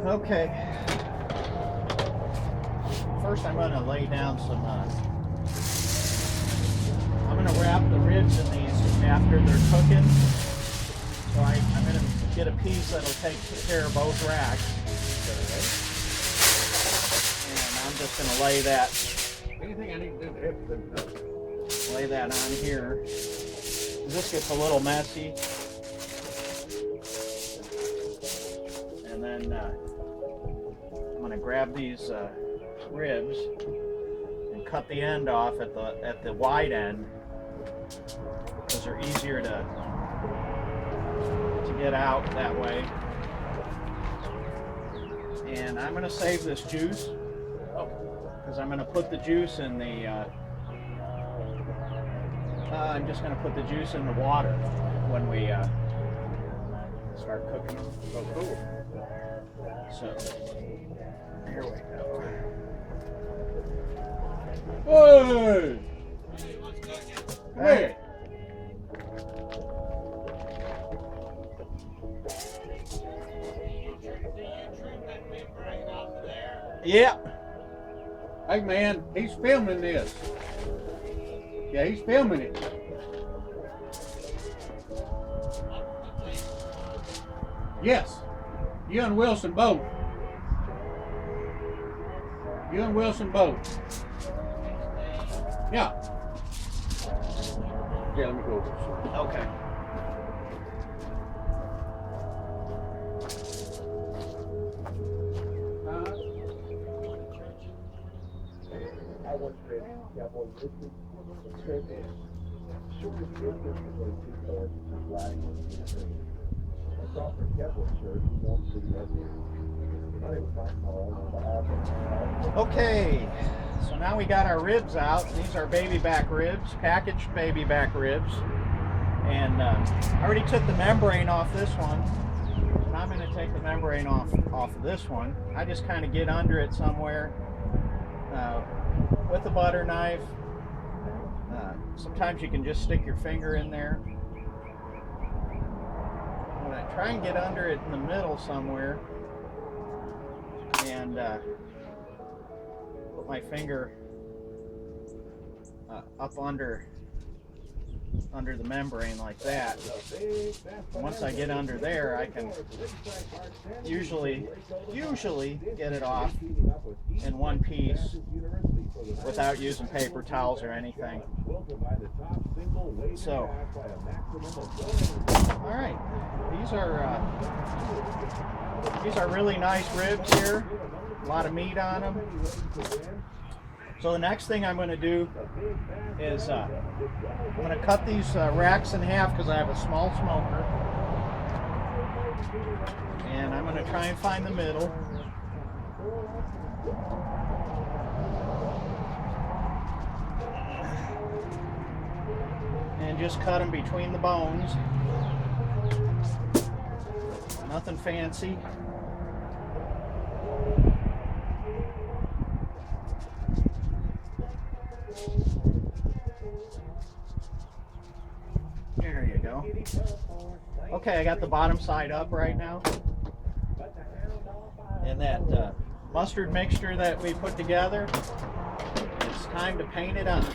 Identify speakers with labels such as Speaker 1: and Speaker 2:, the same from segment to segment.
Speaker 1: Okay. First I'm going to lay down some, I'm going to wrap the ribs in these after they're cooking. So I'm going to get a piece that'll take care of both racks. And I'm just going to lay that.
Speaker 2: Anything I need to do to help them?
Speaker 1: Lay that on here. This gets a little messy. And then I'm going to grab these ribs and cut the end off at the wide end because they're easier to get out that way. And I'm going to save this juice because I'm going to put the juice in the I'm just going to put the juice in the water when we start cooking.
Speaker 2: Oh, cool.
Speaker 1: So here we go.
Speaker 2: Hey! Hey!
Speaker 1: Yeah.
Speaker 2: Hey man, he's filming this. Yeah, he's filming it. Yes. You and Wilson both. You and Wilson both. Yeah. Yeah, let me go over.
Speaker 1: Okay. Okay, so now we got our ribs out. These are baby back ribs, packaged baby back ribs. And I already took the membrane off this one. And I'm going to take the membrane off of this one. I just kind of get under it somewhere with a butter knife. Sometimes you can just stick your finger in there. I'm going to try and get under it in the middle somewhere. And put my finger up under the membrane like that. Once I get under there, I can usually get it off in one piece without using paper towels or anything. So, all right, these are really nice ribs here. A lot of meat on them. So the next thing I'm going to do is I'm going to cut these racks in half because I have a small smoker. And I'm going to try and find the middle. And just cut them between the bones. Nothing fancy. There you go. Okay, I got the bottom side up right now. And that mustard mixture that we put together, it's time to paint it on.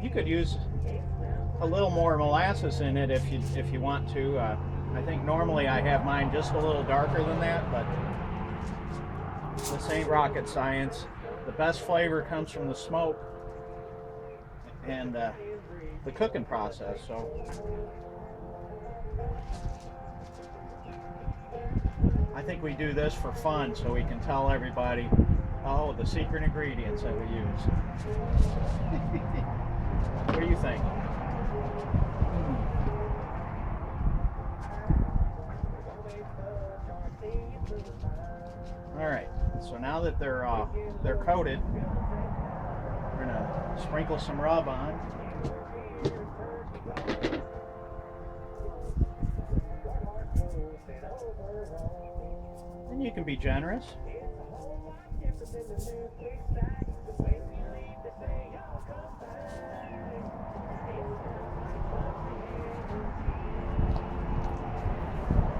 Speaker 1: You could use a little more molasses in it if you want to. I think normally I have mine just a little darker than that, but this ain't rocket science. The best flavor comes from the smoke and the cooking process. So I think we do this for fun so we can tell everybody, oh, the secret ingredients that we use. What do you think? All right, so now that they're coated, we're gonna sprinkle some rub on. And you can be generous.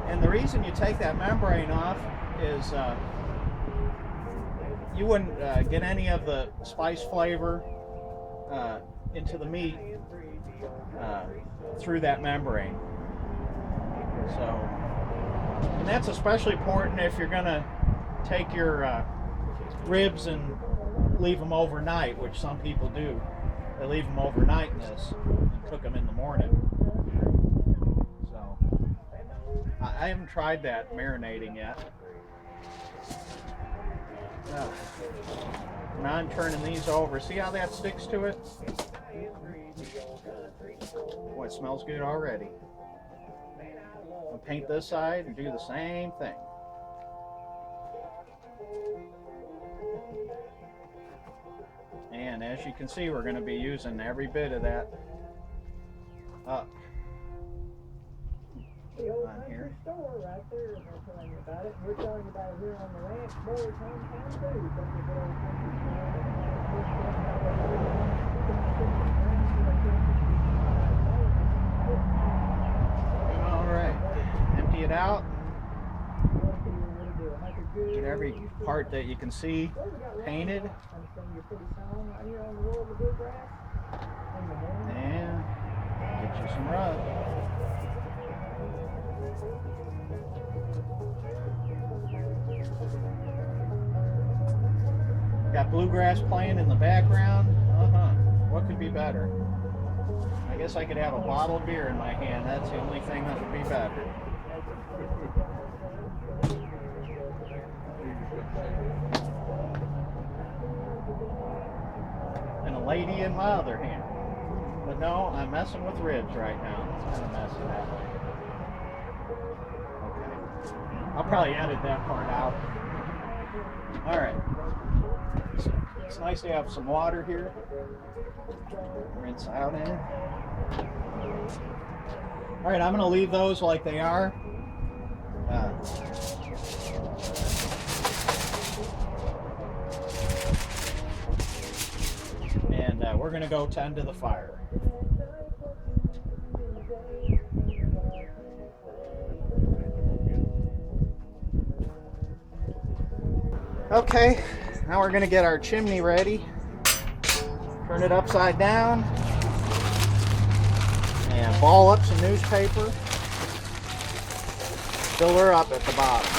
Speaker 1: And the reason you take that membrane off is you wouldn't get any of the spice flavor into the meat through that membrane. So, and that's especially important if you're gonna take your ribs and leave them overnight, which some people do. They leave them overnight in this and cook them in the morning. So, I haven't tried that marinating yet. Now I'm turning these over. See how that sticks to it? Boy, it smells good already. I'll paint this side and do the same thing. And as you can see, we're going to be using every bit of that up on here.
Speaker 3: Store right there, and they're telling you about it. We're telling you about it here on the ranch. Boys, hometown too. Don't you go
Speaker 1: All right, empty it out. Get every part that you can see painted. And get you some rub. Got bluegrass playing in the background. What could be better? I guess I could have a bottle of beer in my hand. That's the only thing that would be better. And a lady in my other hand. But no, I'm messing with ribs right now. It's kind of messy that way. Okay. I'll probably edit that part out. Alright. So it's nice to have some water here. Rinse out in. Alright, I'm going to leave those like they are. And we're going to go tend to the fire. Okay, now we're going to get our chimney ready. Turn it upside down. And ball up some newspaper. Fill her up at the bottom.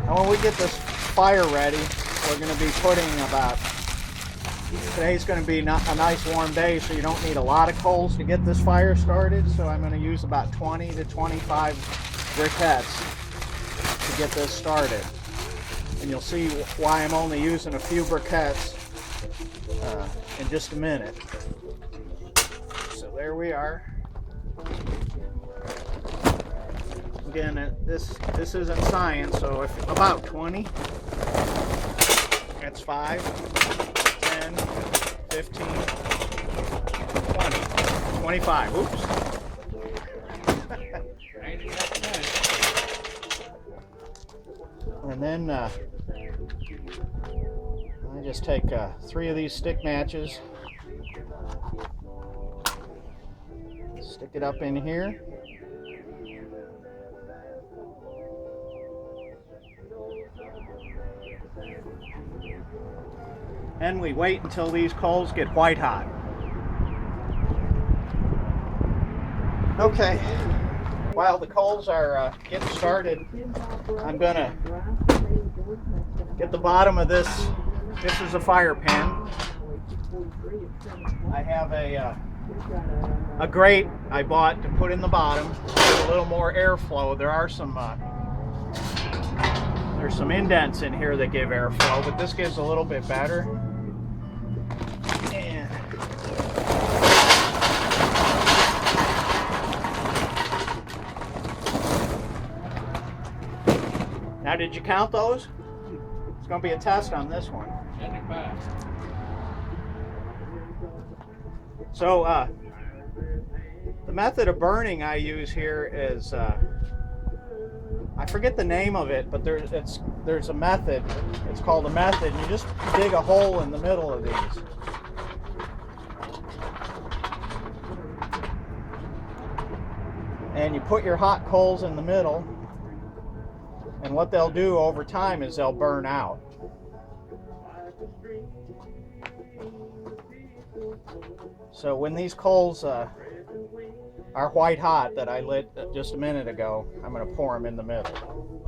Speaker 1: And when we get this fire ready, we're going to be putting about, today's going to be a nice warm day, so you don't need a lot of coals to get this fire started. So I'm going to use about 20 to 25 briquettes to get this started. And you'll see why I'm only using a few briquettes in just a minute. So there we are. Again, this isn't science, so if about 20, that's 5, 10, 15, 20, 25, oops. And then I just take 3 of these stick matches, stick it up in here. And we wait until these coals get white hot. Okay, while the coals are getting started, I'm gonna get the bottom of this. This is a fire pan. I have a grate I bought to put in the bottom to get a little more airflow. There are some there's some indents in here that give airflow, but this gives a little bit better. And now, did you count those? It's going to be a test on this one.
Speaker 2: 75.
Speaker 1: So The method of burning I use here is, I forget the name of it, but there's a method. It's called a method. You just dig a hole in the middle of these. And you put your hot coals in the middle. And what they'll do over time is they'll burn out. So when these coals are white hot that I lit just a minute ago, I'm going to pour them in the middle.